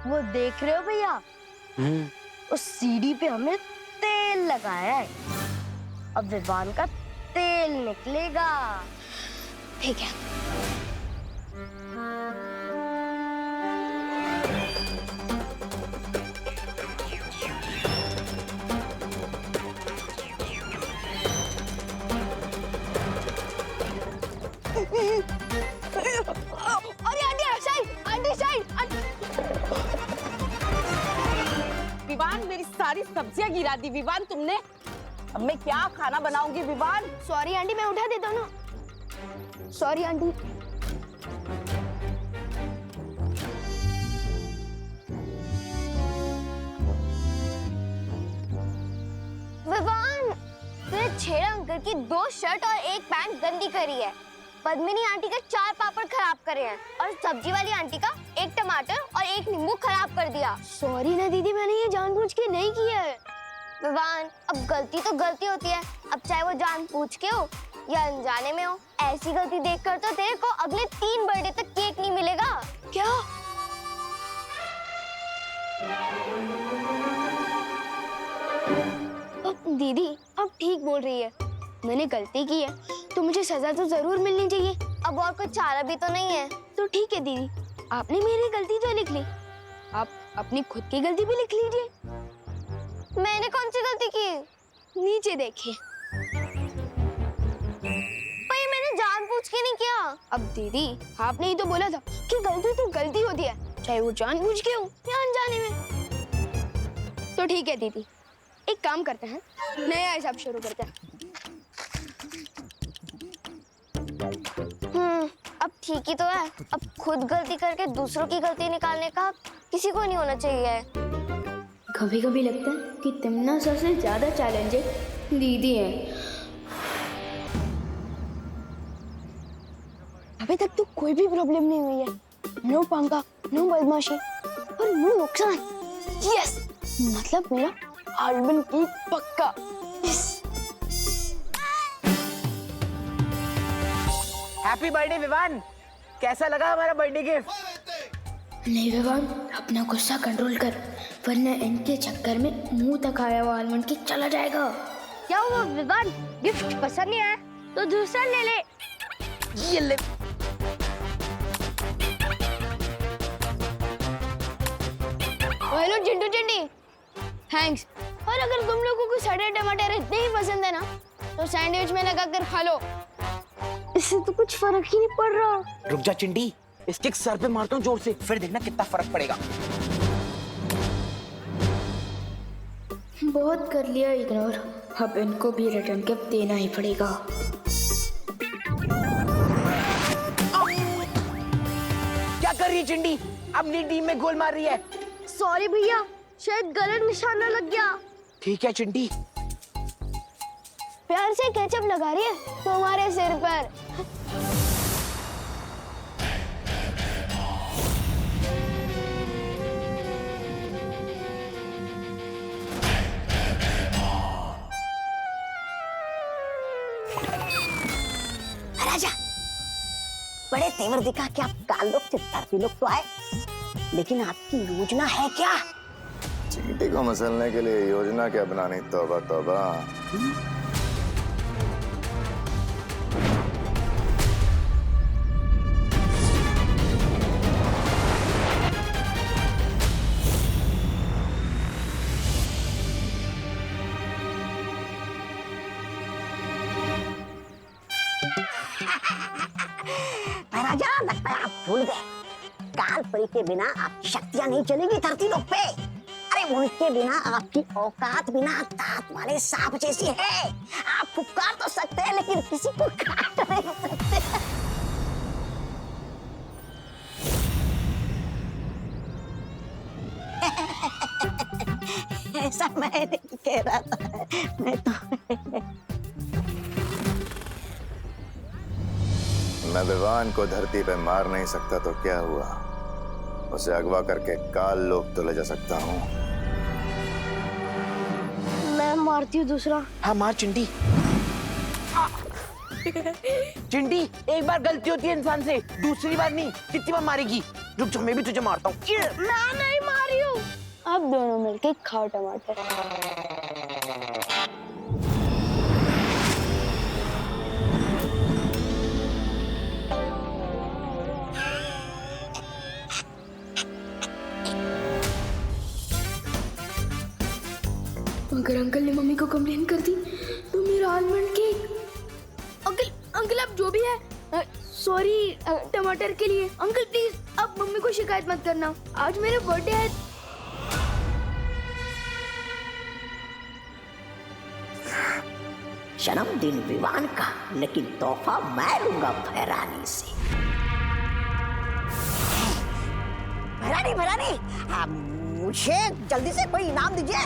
वो देख रहे हो भैया, उस सीढ़ी पे हमने तेल लगाया है। अब विवान का तेल निकलेगा। ठीक है। अरे aunty side, aunty side. Vivaan, मेरी सारी सब्जियां गिरा दी विवान तुमने। अब मैं क्या खाना बनाऊंगी विवान? सॉरी आंटी, मैं उठा देता हूँ ना। Sorry aunty. विवान, तूने छेड़ा अंकल की 2 शर्ट और 1 पैंट गंदी करी है। पद्मिनी आंटी के 4 पापड़ खराब करे हैं और सब्जी वाली आंटी का 1 टमाटर और 1 नींबू खराब कर दिया। सॉरी ना दीदी, मैंने ये जानबूझ के नहीं किया है। विवान, अब गलती तो गलती होती है। अब चाहे वो जानबूझ के हो या अनजाने में हो, ऐसी गलती देखकर तो तेरे को अगले 3 बर्थडे तक केक नहीं मिलेगा। क्या? दीदी अब ठीक बोल रही है, मैंने गलती की है तो मुझे सजा तो जरूर मिलनी चाहिए। अब और कुछ चारा भी तो नहीं है। तो ठीक है दीदी, आपने मेरी गलती तो लिख ली, आप अपनी खुद की गलती भी लिख लीजिए। मैंने कौन सी गलती की? नीचे देखिए। भाई मैंने जानबूझ के नहीं किया। अब दीदी आपने ही तो बोला था कि गलती तो गलती होती है, चाहे वो जानबूझ के हो या अनजाने में। तो ठीक है दीदी, एक काम करते हैं, नया हिसाब शुरू करते हैं। अब ठीक ही तो है। अब खुद गलती करके दूसरों की गलती निकालने का किसी को नहीं होना चाहिए। कभी कभी लगता है कि तिमना सबसे ज्यादा चैलेंजिंग दीदी है। अभी तक तो कोई भी प्रॉब्लम नहीं हुई है। नो पंगा, नो बदमाशी और नो नुकसान। यस, मतलब मेरा आलमंड केक पक्का। Happy birthday Vivaan. कैसा लगा हमारा बर्थडे गिफ्ट? नहीं विवान, अपना गुस्सा कंट्रोल कर, वरना इनके चक्कर में मुंह तक आया हुआ आलमंड केक चला जाएगा। क्या हुआ विवान, गिफ्ट पसंद नहीं आया तो दूसरा ले ले। ये ले। Hello Chintu Chinti, thanks. और अगर तुम लोगों को सड़े टमाटर इतने ही पसंद है ना, तो सैंडविच में लगा कर खा लो, इससे तो कुछ फर्क ही नहीं पड़ रहा। रुक जा चिंडी, इसके सर पे मारता हूँ जोर से, फिर देखना कितना फर्क पड़ेगा। बहुत कर लिया इग्नोर, अब इनको भी रिटर्न गिफ्ट देना ही पड़ेगा। क्या कर रही है चिंडी? अपनी टीम में गोल मार रही है। सॉरी भैया, शायद गलत निशाना लग गया। ठीक है चिंडी। प्यार से केचप लगा रही है तुम्हारे सिर पर। राजा, बड़े तेवर दिखा के आप काल लोग चित्तार्थी लोग तो आए, लेकिन आपकी योजना है क्या? चींटी को मसलने के लिए योजना क्या बनानी? तौबा तौबा। राजा, लगता है आप भूल गए, काल परी के बिना आपकी शक्तियां नहीं चलेगी धरती लोक पे। अरे उनके बिना आपकी औकात बिना दांत वाले सांप जैसी है। आप पुकार तो सकते हैं लेकिन किसी को काट नहीं सकते। ऐसा मैं नहीं कह रहा था, मैं तो मैं विवान को धरती पे मार नहीं सकता तो क्या हुआ, उसे अगवा करके काल लोक तो ले जा सकता हूँ। मैं मारती हूँ दूसरा। हाँ मार चिंडी। चिंडी, एक बार गलती होती है इंसान से, दूसरी बार नहीं। कितनी बार मारेगी? रुक जा, मैं भी तुझे मारता हूँ। मैं नहीं मार अब दोनों मिलके खाओ टमाटर। अगर अंकल ने मम्मी को कंप्लेन कर दी तो मेरा आलमंड केक। अंकल आप जो भी है, सॉरी टमाटर के लिए। अंकल प्लीज आप मम्मी को शिकायत मत करना, आज मेरा बर्थडे है। जन्मदिन विवान का, लेकिन तोहफा मैं लूंगा भैरानी से। भैरानी, मुझे जल्दी से कोई इनाम दीजिए।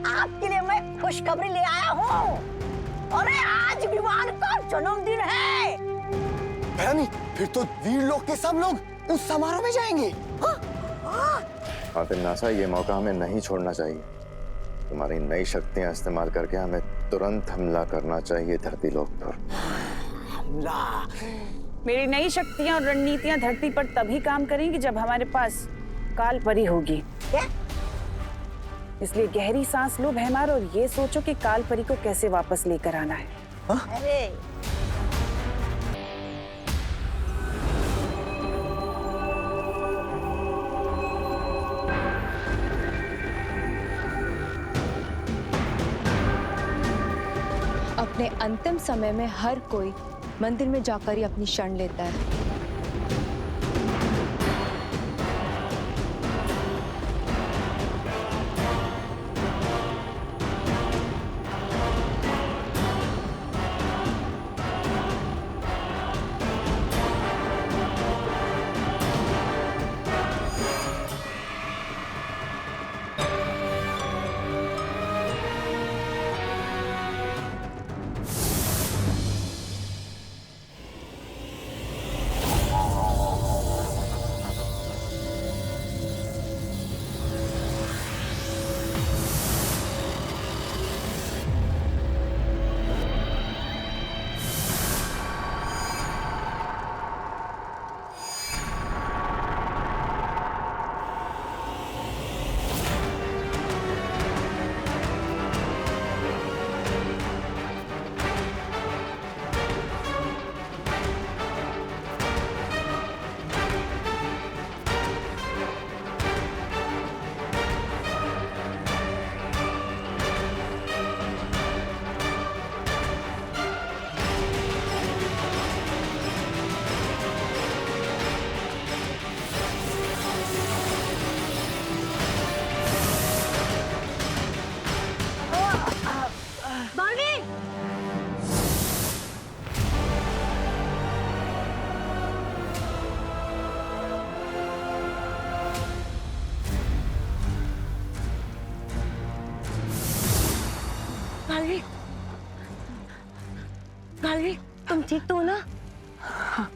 आपके लिए मैं खुशखबरी ले आया हूँ। अरे आज विवान का जन्मदिन है। भैरानी, फिर तो वीर लोग के सब लोग उस समारोह में जाएंगे। हाँ फिर नासा, ये मौका हमें नहीं छोड़ना चाहिए। तुम्हारी नई शक्तियां इस्तेमाल करके हमें तुरंत हमला करना चाहिए धरती लोक पर। हमला? मेरी नई शक्तियां और रणनीतियां धरती पर तभी काम करेंगी जब हमारे पास काल परी होगी। क्या? इसलिए गहरी सांस लो भैमार और ये सोचो कि काल परी को कैसे वापस लेकर आना है। अरे अपने अंतिम समय में हर कोई मंदिर में जाकर ही अपनी शरण लेता है। मालवी, तुम ठीक तो हो ना? हाँ।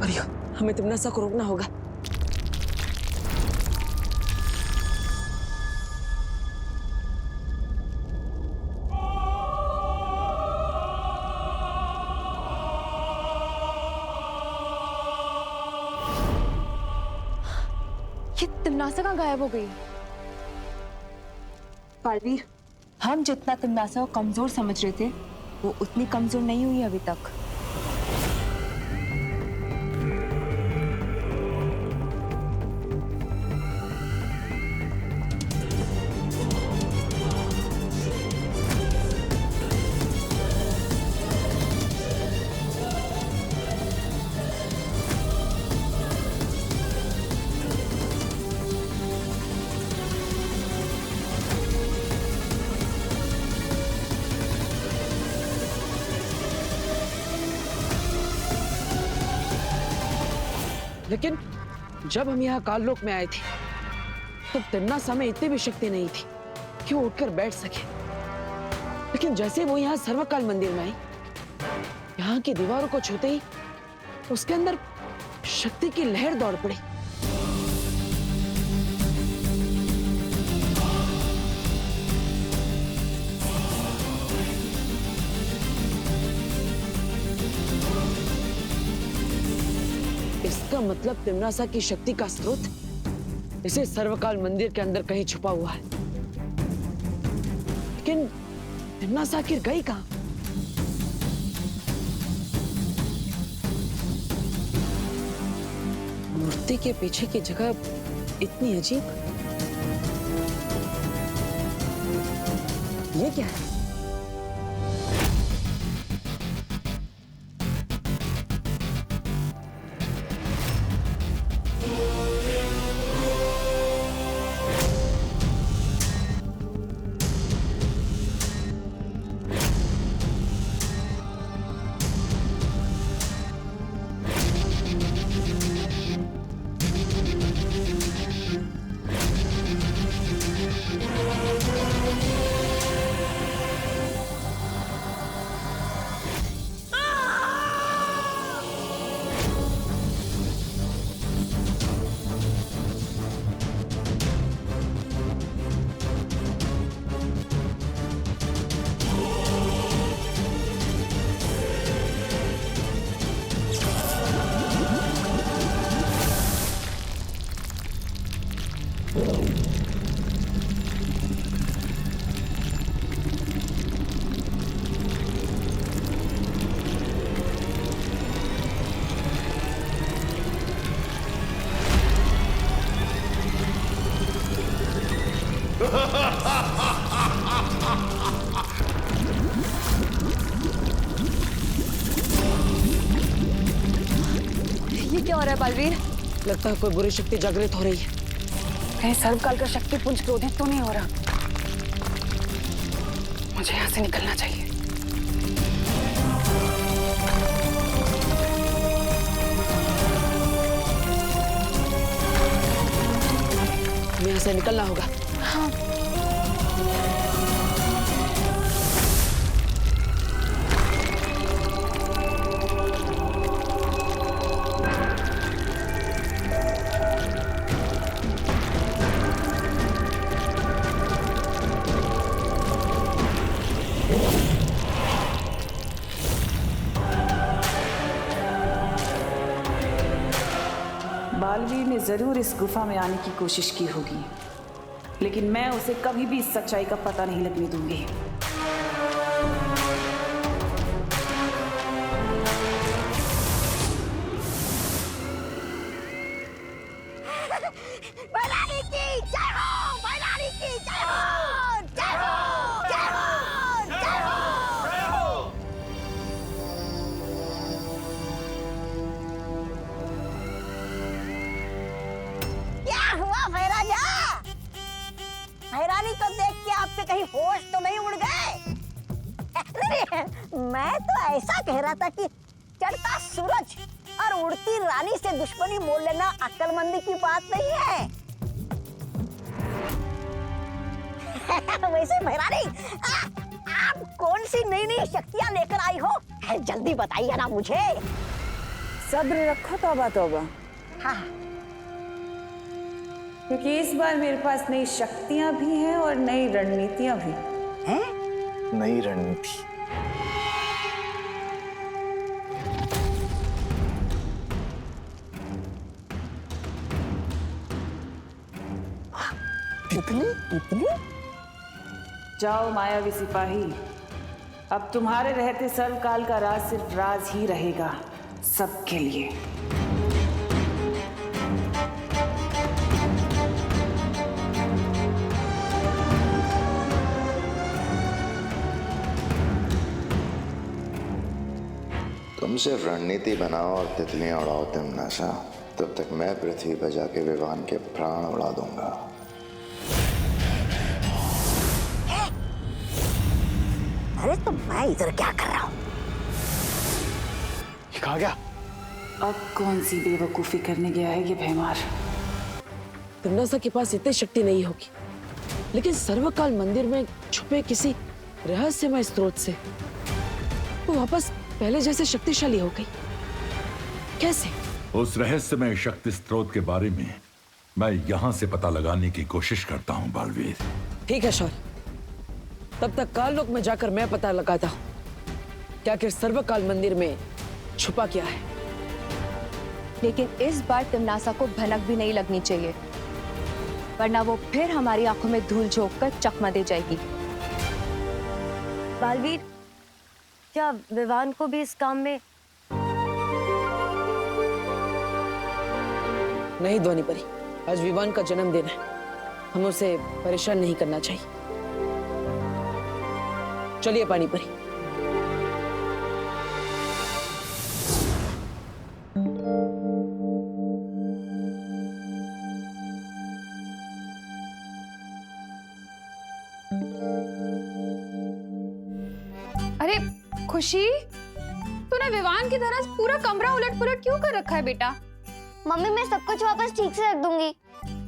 अरिया, हमें तिमनासा को रोकना होगा। ये तिमनासा कहाँ गायब हो गई? पालवीर, हम जितना तिमनासा को कमजोर समझ रहे थे वो उतनी कमजोर नहीं हुई अभी तक। लेकिन जब हम यहाँ काललोक में आए थे तब तिमनासा में इतनी भी शक्ति नहीं थी कि वो उठकर बैठ सके। लेकिन जैसे वो यहाँ सर्वकाल मंदिर में आई, यहाँ की दीवारों को छूते ही उसके अंदर शक्ति की लहर दौड़ पड़ी। इसका मतलब तिमनासा की शक्ति का स्रोत इसे सर्वकाल मंदिर के अंदर कहीं छुपा हुआ है। लेकिन तिमनासा आखिर गई कहां? मूर्ति के पीछे की जगह इतनी अजीब, ये क्या है? ये क्या हो रहा है बलवीर? लगता है कोई बुरी शक्ति जागृत हो रही है। कहीं सर्वकाल का शक्तिपुंज क्रोधित तो नहीं हो रहा? मुझे यहाँ से निकलना चाहिए। हमें यहाँ से निकलना होगा। हाँ। बालवीर ने जरूर इस गुफा में आने की कोशिश की होगी, लेकिन मैं उसे कभी भी इस सच्चाई का पता नहीं लगने दूंगी। बैलानी की जय हो, बैलानी की जय हो, जय हो, जय हो, जय हो। क्या हुआ भैराजा? भैरानी को देख के आपके कहीं होश तो नहीं उड़ गए? अरे, मैं तो ऐसा कह रहा था कि चढ़ता सूरज और उड़ती रानी से दुश्मनी मोल लेना अक्लमंदी की बात नहीं है। वैसे भैरानी, आप कौन सी नई नई शक्तियां लेकर आई हो? जल्दी बताइए ना मुझे। सब्र रखो तौबा तौबा। हाँ। क्योंकि इस बार मेरे पास नई शक्तियां भी हैं और नई रणनीतियां भी हैं। नई रणनीति? तितली? तितली? जाओ मायावी सिपाही, अब तुम्हारे रहते सर्वकाल का राज सिर्फ राज ही रहेगा, सबके लिए। तुम सिर्फ रणनीति बनाओ और तितलियां उड़ाओ तिमनासा, तब तक मैं पृथ्वी पर जाके विवान के प्राण उड़ा दूंगा। अरे तो मैं इधर क्या कर रहा हूँ? कहा गया? अब कौन सी बेवकूफी करने गया है ये भैमार? तिमनासा के पास इतनी शक्ति नहीं होगी, लेकिन सर्वकाल मंदिर में छुपे किसी रहस्यमय स्रोत से वो वापस पहले जैसे शक्तिशाली हो गई। कैसे? उस रहस्यमय शक्ति स्रोत के बारे में मैं यहां से पता लगाने की कोशिश करता हूं बालवीर। ठीक है शौर्य, तब तक काललोक में जाकर मैं पता लगाता हूं क्या आखिर सर्वकाल मंदिर में छुपा क्या है। लेकिन इस बार तिमनासा को भनक भी नहीं लगनी चाहिए, वरना वो फिर हमारी आंखों में धूल झोंक कर चकमा दे जाएगी। बालवीर, क्या विवान को भी इस काम में? नहीं ध्वनि परी, आज विवान का जन्मदिन है, हम उसे परेशान नहीं करना चाहिए। चलिए पानी परी। अरे खुशी, तूने विवान की तरह पूरा कमरा उलट पुलट क्यों कर रखा है बेटा? मम्मी मैं सब कुछ वापस ठीक से रख दूंगी,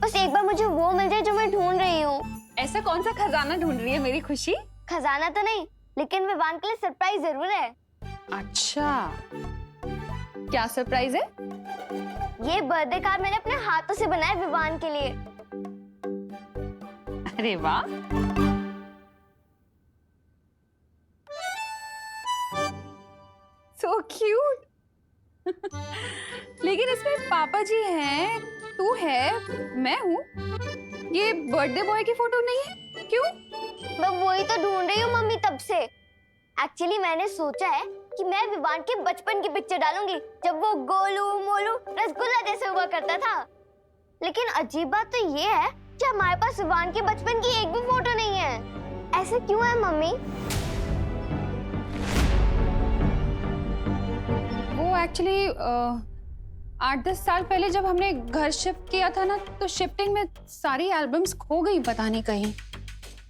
बस एक बार मुझे वो मिल जाए जो मैं ढूंढ रही हूँ। ऐसा कौन सा खजाना ढूंढ रही है मेरी खुशी? खजाना तो नहीं, लेकिन विवान के लिए सरप्राइज जरूर है। अच्छा, क्या सरप्राइज है? ये बर्थडे कार्ड मैंने अपने हाथों से बनाया विवान के लिए। अरे वाह, सो क्यूट। लेकिन इसमें पापा जी हैं, तू है, मैं हूँ। ये बर्थडे बॉय की फोटो नहीं है, क्यों? मैं वही तो ढूंढ रही हूँ मम्मी तब से। एक्चुअली मैंने सोचा है कि मैं विवान के बचपन की पिक्चर डालूंगी, जब वो गोलू मोलू रसगुल्ला जैसे हुआ करता था। लेकिन अजीब बात तो ये है कि हमारे पास विवान के बचपन की एक भी फोटो नहीं है। ऐसे क्यों है मम्मी? वो एक्चुअली 8-10 साल पहले जब हमने घर शिफ्ट किया था ना, तो शिफ्टिंग में सारी एल्बम्स खो गई पता नहीं कहीं।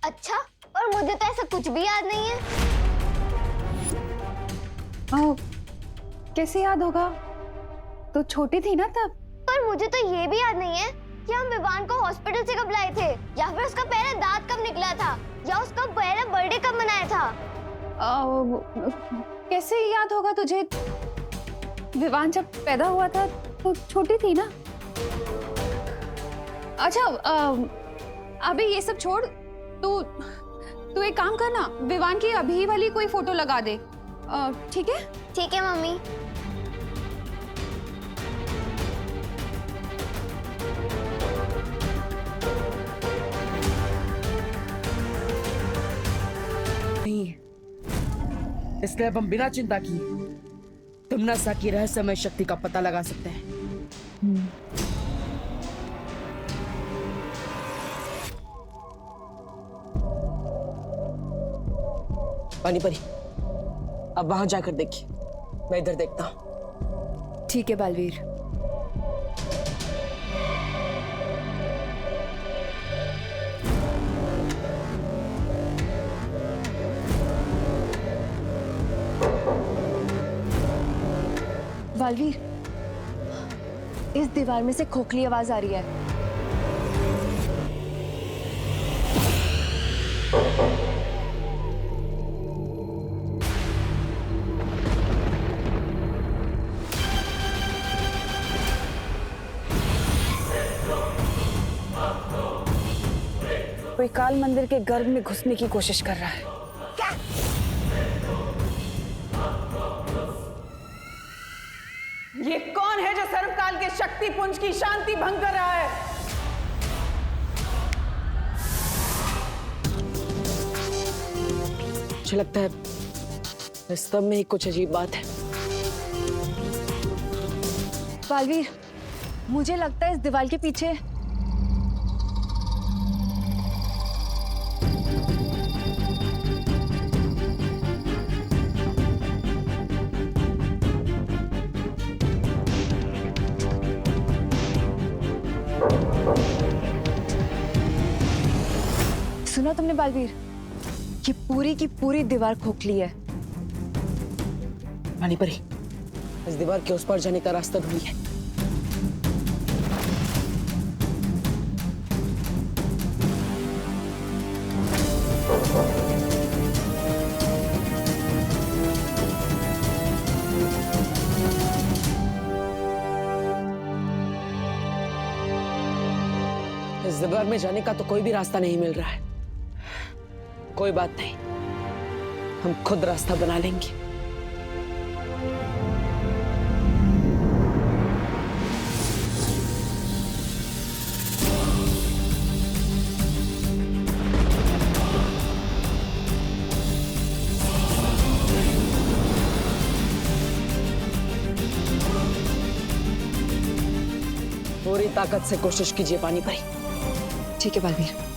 अच्छा, और मुझे तो ऐसा कुछ भी याद नहीं है। कैसे याद होगा? तो छोटी थी ना तब। पर मुझे तो ये भी याद नहीं है कि हम विवान को हॉस्पिटल से कब लाए थे, या फिर उसका पहला दांत कब निकला था, या उसका पहला बर्थडे कब मनाया था। कैसे याद होगा तुझे? विवान जब पैदा हुआ था तो छोटी थी ना। अच्छा, अभी ये सब छोड़, तू एक काम करना, विवान की अभी वाली कोई फोटो लगा दे, ठीक है? ठीक है मम्मी। नहीं, इसलिए अब हम बिना चिंता किए तिमनासा की रहस्यमय शक्ति का पता लगा सकते हैं। पानी परी, अब वहां जाकर देखिए, मैं इधर देखता हूं। ठीक है बालवीर। बालवीर, इस दीवार में से खोखली आवाज आ रही है। कोई काल मंदिर के गर्भ में घुसने की कोशिश कर रहा है। क्या? ये कौन है जो सर्वकाल के शक्ति पुंज की शांति भंग कर रहा है? मुझे लगता है इस स्तंभ में ही कुछ अजीब बात है। बालवीर, मुझे लगता है इस दीवार के पीछे सुना तुमने बालवीर? ये पूरी की पूरी दीवार खोखली है। पानी परी, इस दीवार के उस पार जाने का रास्ता ढूंढिए। इस दरबार में जाने का तो कोई भी रास्ता नहीं मिल रहा है। कोई बात नहीं, हम खुद रास्ता बना लेंगे। पूरी ताकत से कोशिश कीजिए पानी परी। ठीक है बलवीर।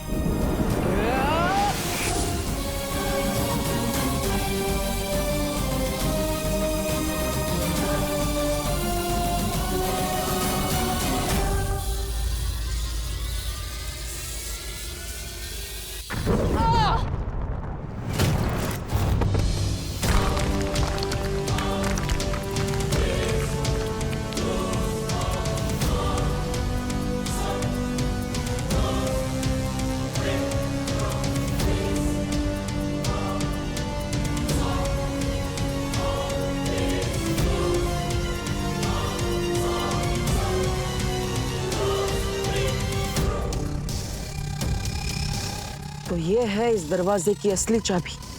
तो ये है इस दरवाजे की असली चाबी।